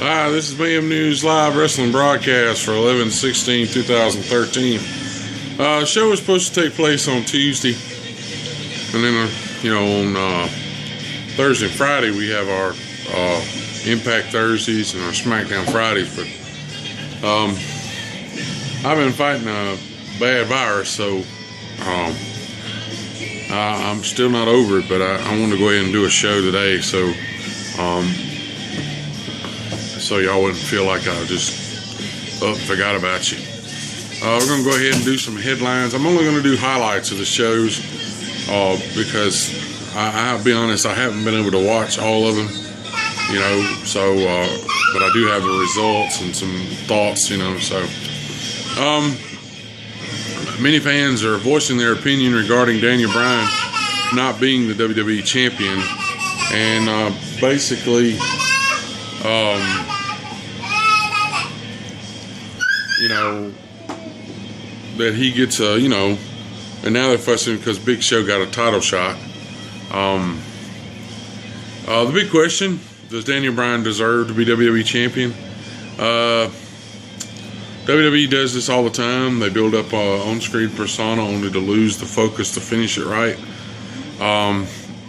Hi, this is Mayhem News Live Wrestling Broadcast for 11/16/2013. Show was supposed to take place on Tuesday, and then on Thursday and Friday we have our Impact Thursdays and our SmackDown Fridays. But I've been fighting a bad virus, so I'm still not over it. But I want to go ahead and do a show today, so y'all wouldn't feel like I just forgot about you. We're going to go ahead and do some headlines. I'm only going to do highlights of the shows because I'll be honest, I haven't been able to watch all of them, but I do have the results and some thoughts, so many fans are voicing their opinion regarding Daniel Bryan not being the WWE champion, and basically that he gets and now they're fussing because Big Show got a title shot. The big question, does Daniel Bryan deserve to be WWE champion? WWE does this all the time. They build up on-screen persona only to lose the focus to finish it right.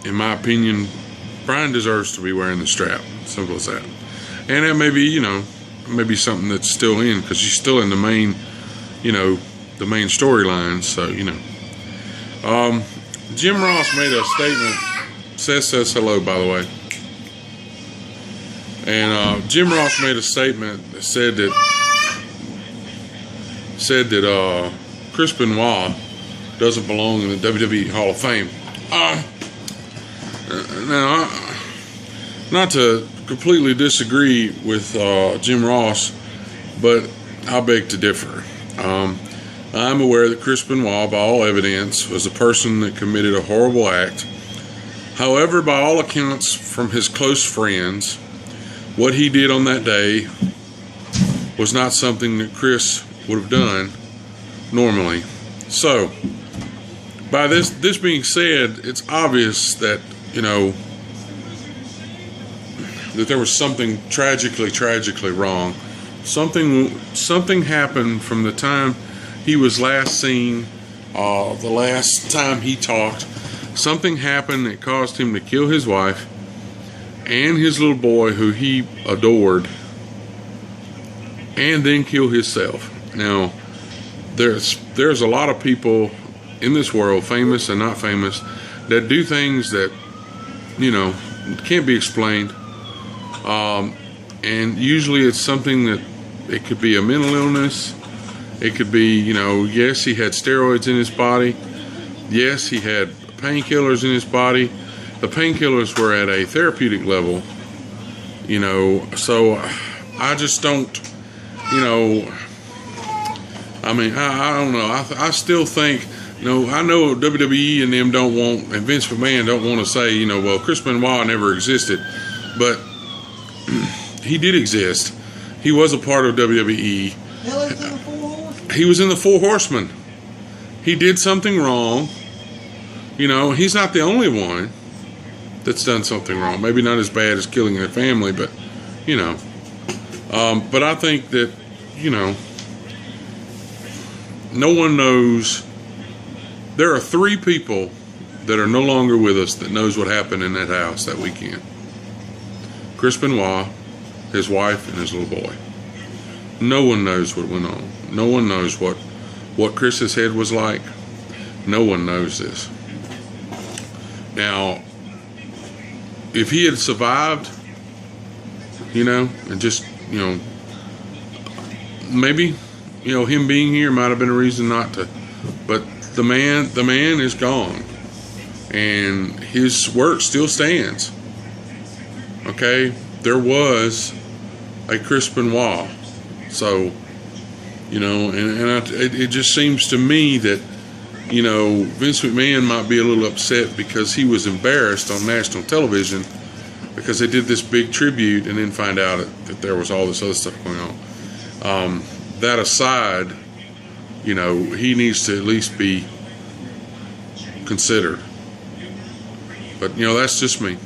In my opinion, Bryan deserves to be wearing the strap. Simple as that. And that may be, maybe something that's still in, because she's still in the main, the main storyline. So, Jim Ross made a statement. Seth says hello, by the way. And Jim Ross made a statement that said that Chris Benoit doesn't belong in the WWE Hall of Fame. Now, not to completely disagree with Jim Ross, but I beg to differ. I'm aware that Chris Benoit, by all evidence, was a person that committed a horrible act. However, by all accounts from his close friends, what he did on that day was not something that Chris would have done normally. So, by this being said, it's obvious that, that there was something tragically wrong. Something happened from the time he was last seen, the last time he talked. Something happened that caused him to kill his wife and his little boy, who he adored, and then kill himself. Now, there's a lot of people in this world, famous and not famous, that do things that can't be explained. And usually it's something that it could be a mental illness. It could be, yes, he had steroids in his body. Yes, he had painkillers in his body. The painkillers were at a therapeutic level, so I just don't, I don't know. I still think, I know WWE and them don't want, and Vince McMahon don't want to say, well, Chris Benoit never existed, but he did exist. He was a part of WWE. He was in the Four Horsemen. He did something wrong. He's not the only one that's done something wrong. Maybe not as bad as killing their family, but, but I think that, no one knows. There are 3 people that are no longer with us that knows what happened in that house that weekend. Chris Benoit, his wife, and his little boy. No one knows what went on. No one knows what Chris's head was like. No one knows this. Now, if he had survived, and just, maybe, him being here might have been a reason not to. But the man is gone, and his work still stands. Okay, there was a Chris Benoit, so it just seems to me that Vince McMahon might be a little upset because he was embarrassed on national television because they did this big tribute and then find out that there was all this other stuff going on. That aside, he needs to at least be considered. But that's just me.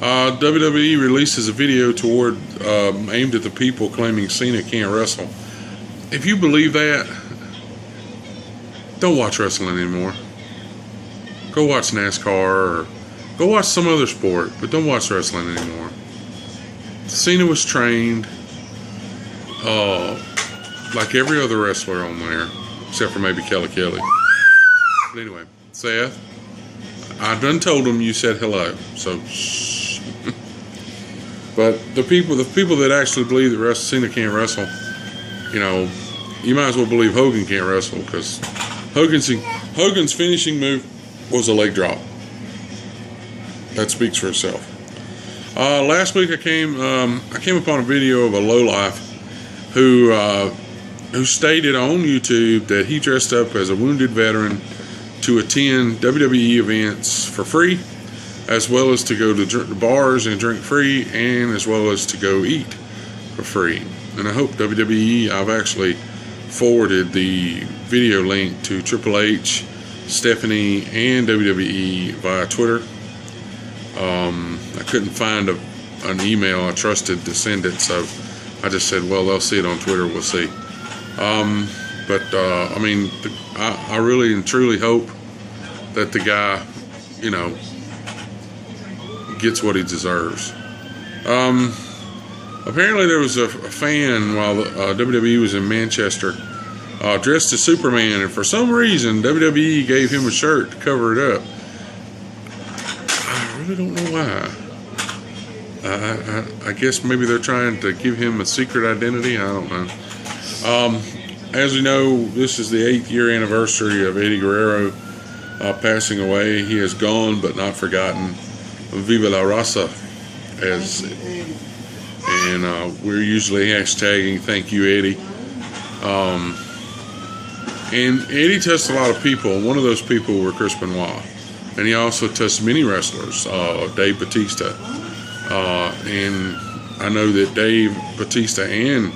WWE releases a video aimed at the people claiming Cena can't wrestle. If you believe that, don't watch wrestling anymore. Go watch NASCAR or go watch some other sport, but don't watch wrestling anymore. Cena was trained like every other wrestler on there, except for maybe Kelly Kelly. But anyway, Seth, I done told him you said hello, so shh. But the people that actually believe that Cena can't wrestle, you know, you might as well believe Hogan can't wrestle, because Hogan's finishing move was a leg drop. That speaks for itself. Last week I came upon a video of a lowlife who stated on YouTube that he dressed up as a wounded veteran to attend WWE events for free, as well as to go to bars and drink free, and as well as to go eat for free. And I hope WWE, I've actually forwarded the video link to Triple H, Stephanie, and WWE via Twitter. I couldn't find an email I trusted to send it, so I just said, well, they'll see it on Twitter, we'll see. I mean, I really and truly hope that the guy, you know, gets what he deserves. Apparently there was a fan while WWE was in Manchester dressed as Superman, and for some reason WWE gave him a shirt to cover it up. I really don't know why. I guess maybe they're trying to give him a secret identity. I don't know. As you know, this is the 8th year anniversary of Eddie Guerrero passing away. He is gone but not forgotten. Viva la raza, and we're usually hashtagging thank you, Eddie. And Eddie touched a lot of people, and one of those people were Chris Benoit. And he also touched many wrestlers, Dave Batista. And I know that Dave Batista and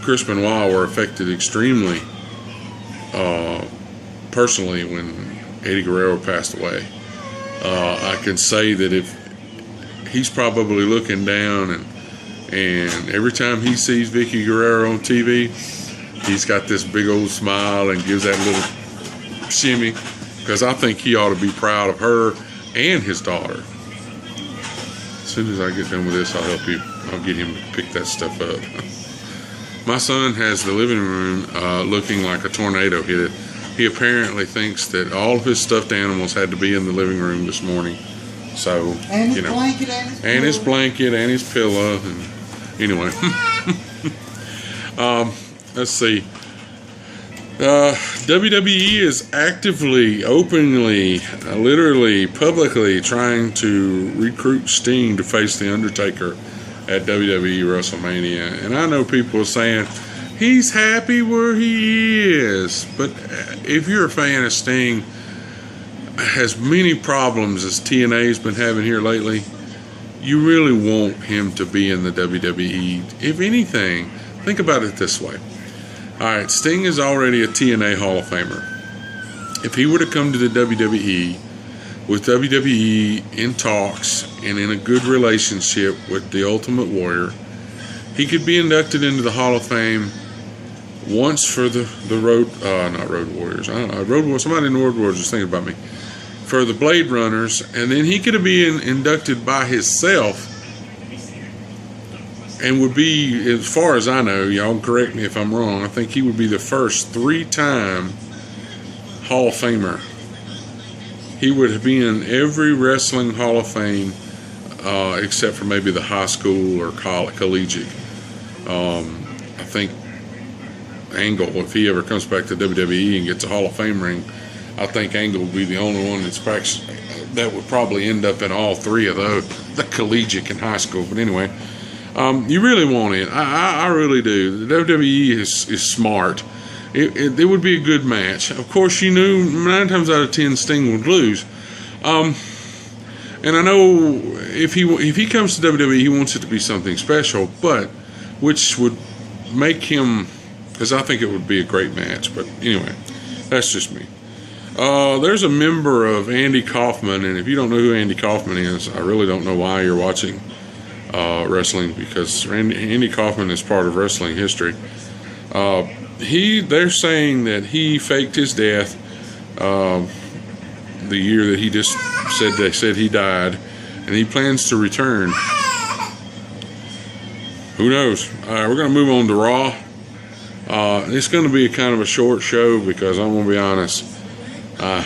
Chris Benoit were affected extremely personally when Eddie Guerrero passed away. I can say that if he's probably looking down, and every time he sees Vicky Guerrero on TV, he's got this big old smile and gives that little shimmy, because I think he ought to be proud of her and his daughter. As soon as I get done with this, I'll get him to pick that stuff up. My son has the living room looking like a tornado hit it. He apparently thinks that all of his stuffed animals had to be in the living room this morning. So, and you know, blanket and his blanket and his pillow, and anyway. Let's see. WWE is actively, openly, literally, publicly trying to recruit Sting to face The Undertaker at WWE WrestleMania. And I know people are saying, he's happy where he is. But if you're a fan of Sting, as many problems as TNA's been having here lately, you really want him to be in the WWE. If anything, think about it this way. Alright, Sting is already a TNA Hall of Famer. If he were to come to the WWE, with WWE in talks and in a good relationship with the Ultimate Warrior, he could be inducted into the Hall of Fame once for the not Road Warriors. Somebody in the Road Warriors was thinking about me. For the Blade Runners, and then he could be inducted by himself, and would be, as far as I know, y'all correct me if I'm wrong, I think he would be the first 3-time Hall of Famer. He would be in every wrestling Hall of Fame except for maybe the high school or collegiate. I think Angle, if he ever comes back to WWE and gets a Hall of Fame ring, I think Angle would be the only one that would probably end up in all 3 of those, the collegiate and high school. But anyway, you really want it. I really do. The WWE is smart. It would be a good match. Of course, you knew 9 times out of 10 Sting would lose. And I know if he comes to WWE, he wants it to be something special, but which would make him, because I think it would be a great match. But anyway, that's just me. There's a member of Andy Kaufman, and if you don't know who Andy Kaufman is, I really don't know why you're watching wrestling, because Andy Kaufman is part of wrestling history. They're saying that he faked his death the year that he just said he died, and he plans to return. Who knows? All right, we're going to move on to Raw. It's going to be a kind of a short show because I'm going to be honest. I'm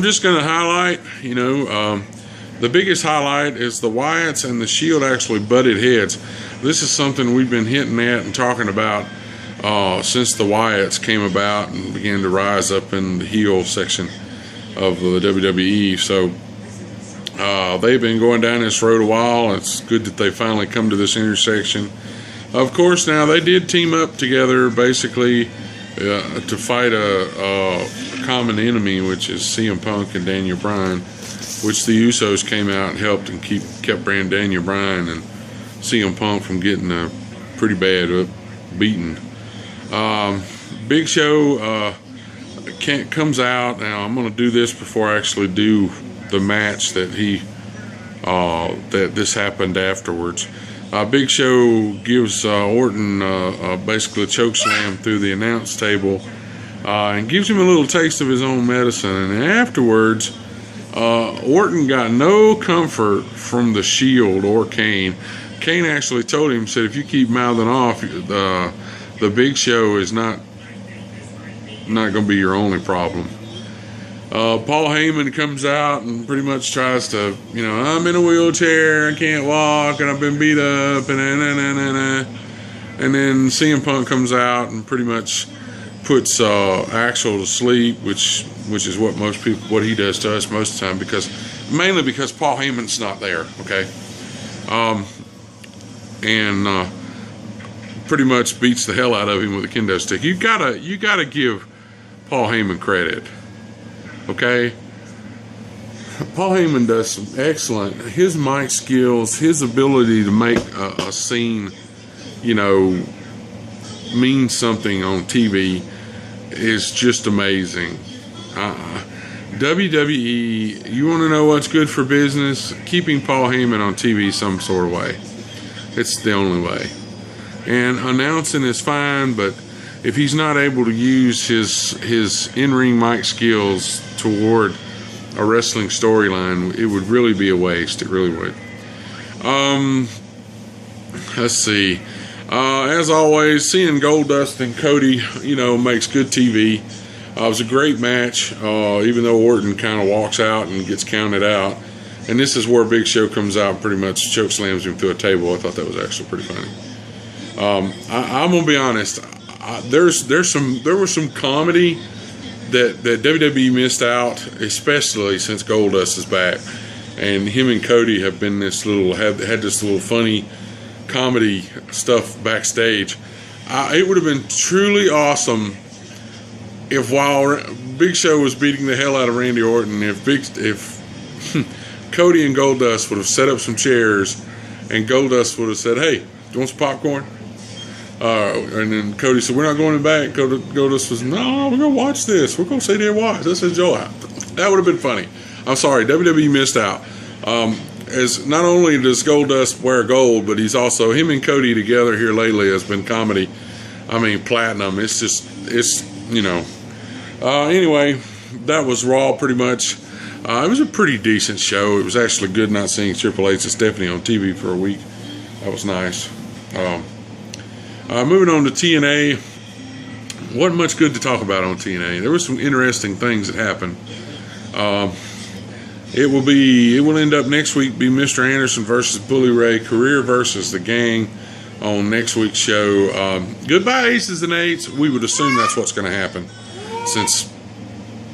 just going to highlight, the biggest highlight is the Wyatts and the Shield actually butted heads. This is something we've been hinting at and talking about since the Wyatts came about and began to rise up in the heel section of the WWE. So they've been going down this road a while. It's good that they finally come to this intersection. Of course, now they did team up together basically to fight a common enemy, which is CM Punk and Daniel Bryan, which the Usos came out and helped and kept Daniel Bryan and CM Punk from getting a pretty bad beating. Big Show comes out. Now I'm going to do this before I actually do the match that this happened afterwards. Big Show gives Orton basically a choke slam through the announce table and gives him a little taste of his own medicine. And afterwards, Orton got no comfort from the Shield or Kane. Kane actually told him, said, if you keep mouthing off, the Big Show is not going to be your only problem. Paul Heyman comes out and pretty much tries to, I'm in a wheelchair, I can't walk, and I've been beat up, and then CM Punk comes out and pretty much puts Axel to sleep, which is what he does to us most of the time, mainly because Paul Heyman's not there, okay, and pretty much beats the hell out of him with a kendo stick. You gotta give Paul Heyman credit. Okay, Paul Heyman does some excellent. His mic skills, his ability to make a scene, mean something on TV is just amazing. WWE, you want to know what's good for business? Keeping Paul Heyman on TV some sort of way. It's the only way. And announcing is fine, but if he's not able to use his in-ring mic skills toward a wrestling storyline, it would really be a waste. It really would. Let's see. As always, seeing Goldust and Cody, makes good TV. It was a great match, even though Orton kind of walks out and gets counted out. And this is where Big Show comes out and pretty much choke slams him through a table. I thought that was actually pretty funny. I'm gonna be honest. There was some comedy that WWE missed out, especially since Goldust is back, and him and Cody have been had this little funny comedy stuff backstage. It would have been truly awesome if while Big Show was beating the hell out of Randy Orton, if Cody and Goldust would have set up some chairs, and Goldust would have said, "Hey, do you want some popcorn?" And then Cody said, "We're not going back." Goldust was, "No, we're going to watch this. We're going to sit there and watch. Let's enjoy it." That would have been funny. I'm sorry, WWE missed out. As not only does Goldust wear gold, but him and Cody together here lately has been comedy. I mean, platinum. Anyway, that was Raw pretty much. It was a pretty decent show. It was actually good not seeing Triple H and Stephanie on TV for a week. That was nice. Moving on to TNA. Wasn't much good to talk about on TNA. There were some interesting things that happened. It will end up next week be Mr. Anderson versus Bully Ray, Career versus the Gang on next week's show. Goodbye Aces and Eights. We would assume that's what's going to happen since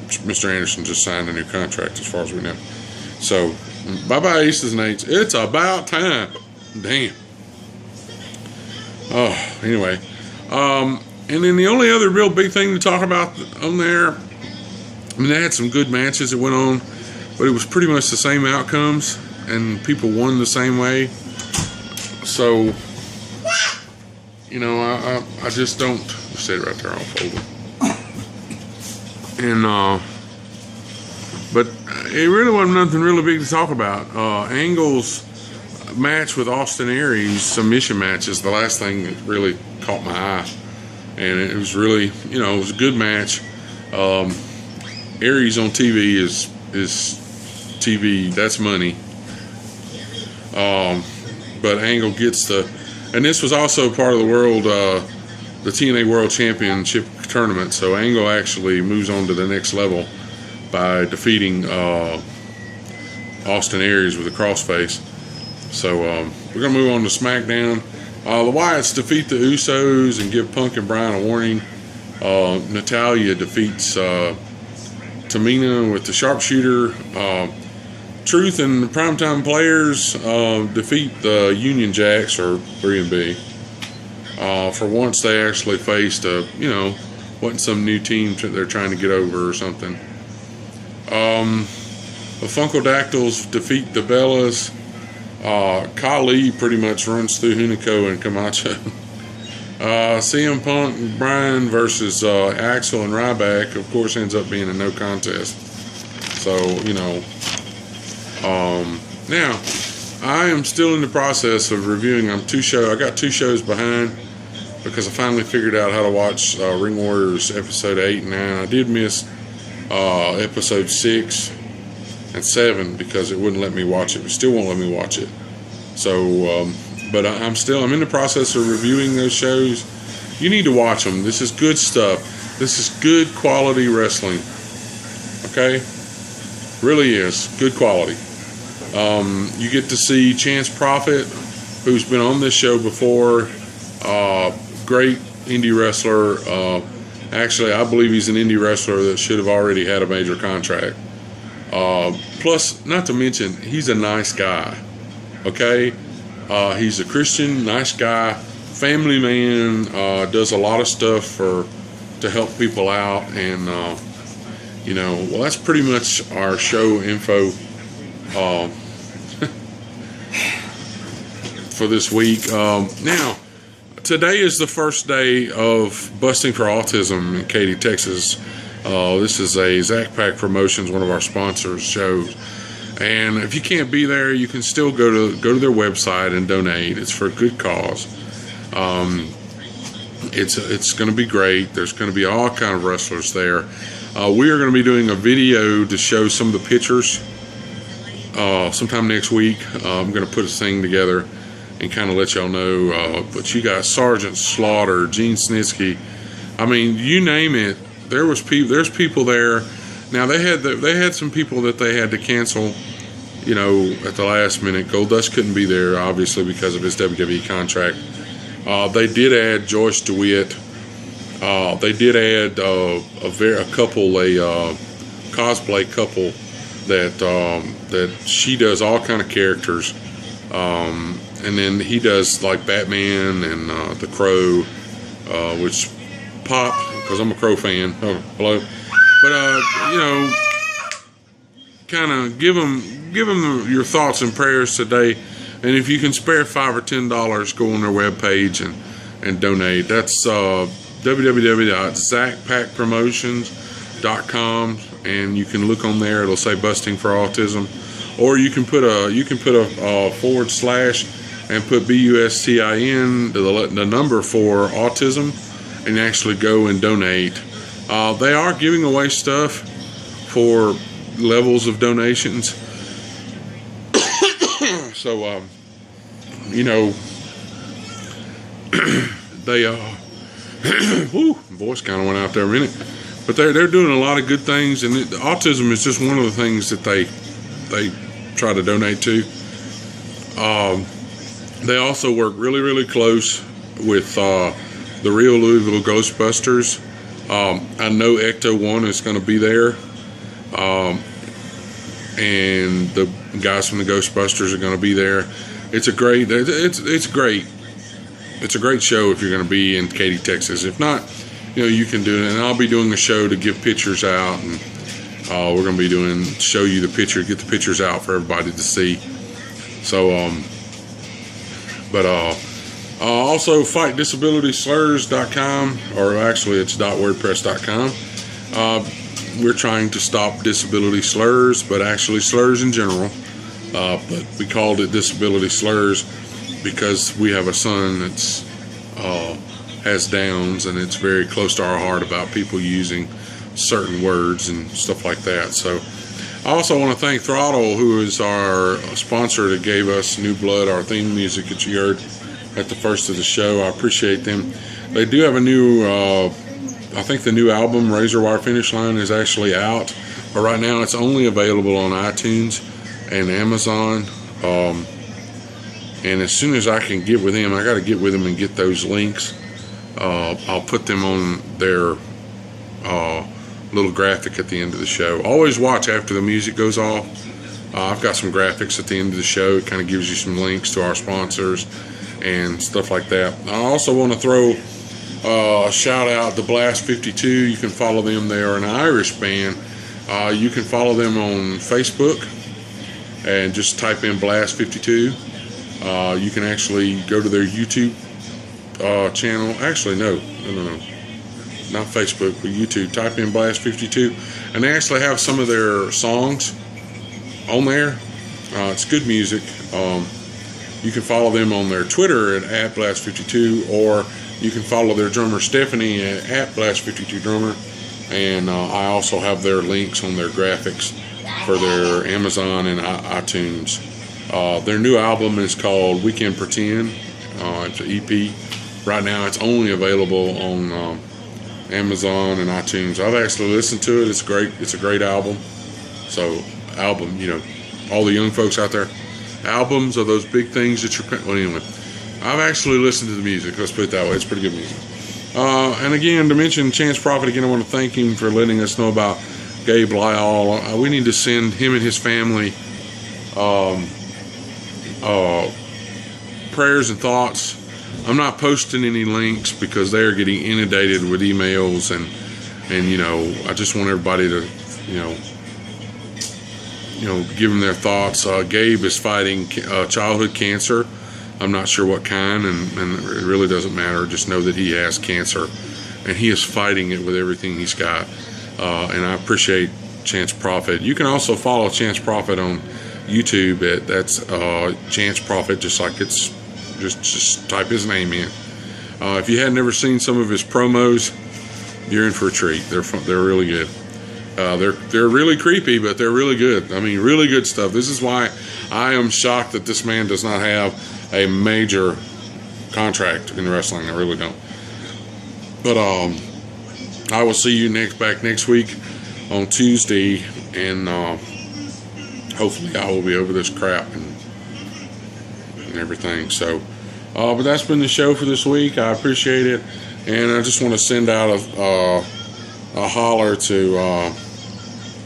Mr. Anderson just signed a new contract as far as we know. So, bye-bye Aces and Eights. It's about time. Damn. Oh, anyway. And then the only other real big thing to talk about on there, they had some good matches that went on, but it was pretty much the same outcomes, and people won the same way. So, you know, I just don't. Just sit right there. I'll fold it. And but it really wasn't nothing really big to talk about. Angle's match with Austin Aries, submission match, is the last thing that really caught my eye, and it was really, you know, it was a good match. Aries on TV is TV. That's money. But Angle gets the, and this was also part of the world, the TNA World Championship tournament. So Angle actually moves on to the next level by defeating Austin Aries with a crossface. So we're gonna move on to SmackDown. The Wyatts defeat the Usos and give Punk and Bryan a warning. Natalya defeats Tamina with the sharpshooter. Truth and the Primetime Players defeat the Union Jacks, or 3B. For once, they actually faced a, you know, wasn't some new team they're trying to get over or something. The Funkadactyls defeat the Bellas. Kali pretty much runs through Hunico and Camacho. CM Punk and Bryan versus Axel and Ryback, of course, ends up being a no contest. So, you know, now I am still in the process of reviewing. I got 2 shows behind because I finally figured out how to watch Ring Warriors episode 8 and 9. I did miss episode 6 and 7 because it wouldn't let me watch it. It still won't let me watch it. So, but I'm in the process of reviewing those shows. You need to watch them. This is good stuff. This is good quality wrestling. Okay? Really is. Good quality. You get to see Chance Prophet, who's been on this show before. Great indie wrestler. Actually, I believe he's an indie wrestler that should have already had a major contract. Plus, not to mention, he's a nice guy. Okay? He's a Christian, nice guy, family man, does a lot of stuff to help people out, and you know, well, that's pretty much our show info for this week. Now, today is the first day of Busting for Autism in Katy, Texas. This is a Zach Pack Promotions, one of our sponsors, shows. And if you can't be there, you can still go to their website and donate. It's for a good cause. It's going to be great. There's going to be all kind of wrestlers there. We are going to be doing a video to show some of the pictures sometime next week. I'm going to put a thing together and kind of let y'all know. But you got Sergeant Slaughter, Gene Snitsky. I mean, you name it. There's people there. Now they had some people that they had to cancel, you know, at the last minute. Goldust couldn't be there, obviously, because of his WWE contract. They did add Joyce DeWitt. They did add a cosplay couple that she does all kind of characters, and then he does like Batman and the Crow, which popped because I'm a Crow fan. Oh, hello. But you know, kind of give them your thoughts and prayers today, and if you can spare $5 or $10, go on their webpage and donate. That's www.zachpackpromotions.com, and you can look on there. It'll say Busting for Autism, or you can put a / and put BUSTIN the number for autism, and actually go and donate. They are giving away stuff for levels of donations. So, you know, they, whoo, voice kind of went out there a minute. But they're doing a lot of good things, and autism is just one of the things that they try to donate to. They also work really, really close with the real Louisville Ghostbusters. I know Ecto-1 is going to be there, and the guys from the Ghostbusters are going to be there. It's great. It's great. It's a great show if you're going to be in Katy, Texas. If not, you know, you can do it. And I'll be doing a show to give pictures out, and we're going to be show you the picture, get the pictures out for everybody to see. So, Also, fightdisabilityslurs.com, or actually it's .wordpress.com. We're trying to stop disability slurs, but actually slurs in general. But we called it disability slurs because we have a son that's has Downs, and it's very close to our heart about people using certain words and stuff like that. So I also want to thank Throttle, who is our sponsor that gave us New Blood, our theme music that you heard at the first of the show. I appreciate them. They do have a new, I think the new album, Razor Wire Finish Line, is actually out. But right now it's only available on iTunes and Amazon. And as soon as I can get with them, I got to get with them and get those links. I'll put them on their little graphic at the end of the show. Always watch after the music goes off. I've got some graphics at the end of the show. It kind of gives you some links to our sponsors and stuff like that. I also want to throw a shout out to Blast 52. You can follow them. They are an Irish band. You can follow them on Facebook and just type in Blast 52. You can actually go to their YouTube channel. Actually, no, not Facebook, but YouTube. Type in Blast 52, and they actually have some of their songs on there. It's good music. You can follow them on their Twitter at Blast 52, or you can follow their drummer Stephanie at Blast 52 Drummer. And I also have their links on their graphics for their Amazon and iTunes. Their new album is called We Can Pretend. It's an EP. Right now it's only available on Amazon and iTunes. I've actually listened to it. It's great. It's a great album. So album, all the young folks out there, albums are those big things that you're, well, anyway, I've actually listened to the music. Let's put it that way. It's pretty good music. And again, to mention Chance Prophet again, I want to thank him for letting us know about Gabe Lyall. We need to send him and his family prayers and thoughts. I'm not posting any links because they are getting inundated with emails, and I just want everybody to give them their thoughts. Gabe is fighting childhood cancer. I'm not sure what kind, and it really doesn't matter. Just know that he has cancer, and he is fighting it with everything he's got. And I appreciate Chance Prophet. You can also follow Chance Prophet on YouTube. That's Chance Prophet, just like it's just type his name in. If you had never seen some of his promos, you're in for a treat. They're really good. They're really creepy, but they're really good. I mean, really good stuff. This is why I am shocked that this man does not have a major contract in wrestling. I really don't. But I will see you back next week on Tuesday, and hopefully I will be over this crap and everything. So, but that's been the show for this week. I appreciate it, and I just want to send out a holler to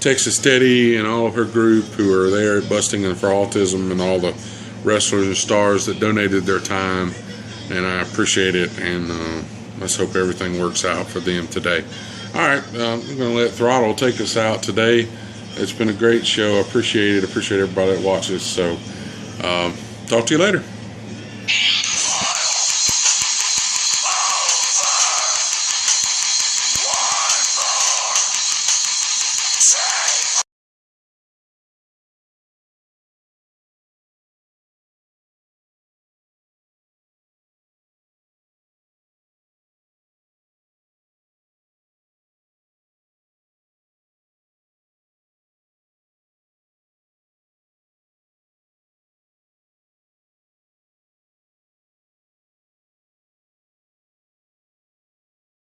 Texas Teddy and all of her group who are there at Busting for Autism, and all the wrestlers and stars that donated their time, and I appreciate it, and let's hope everything works out for them today. Alright, I'm going to let Throttle take us out today. It's been a great show. I appreciate it. I appreciate everybody that watches. So talk to you later.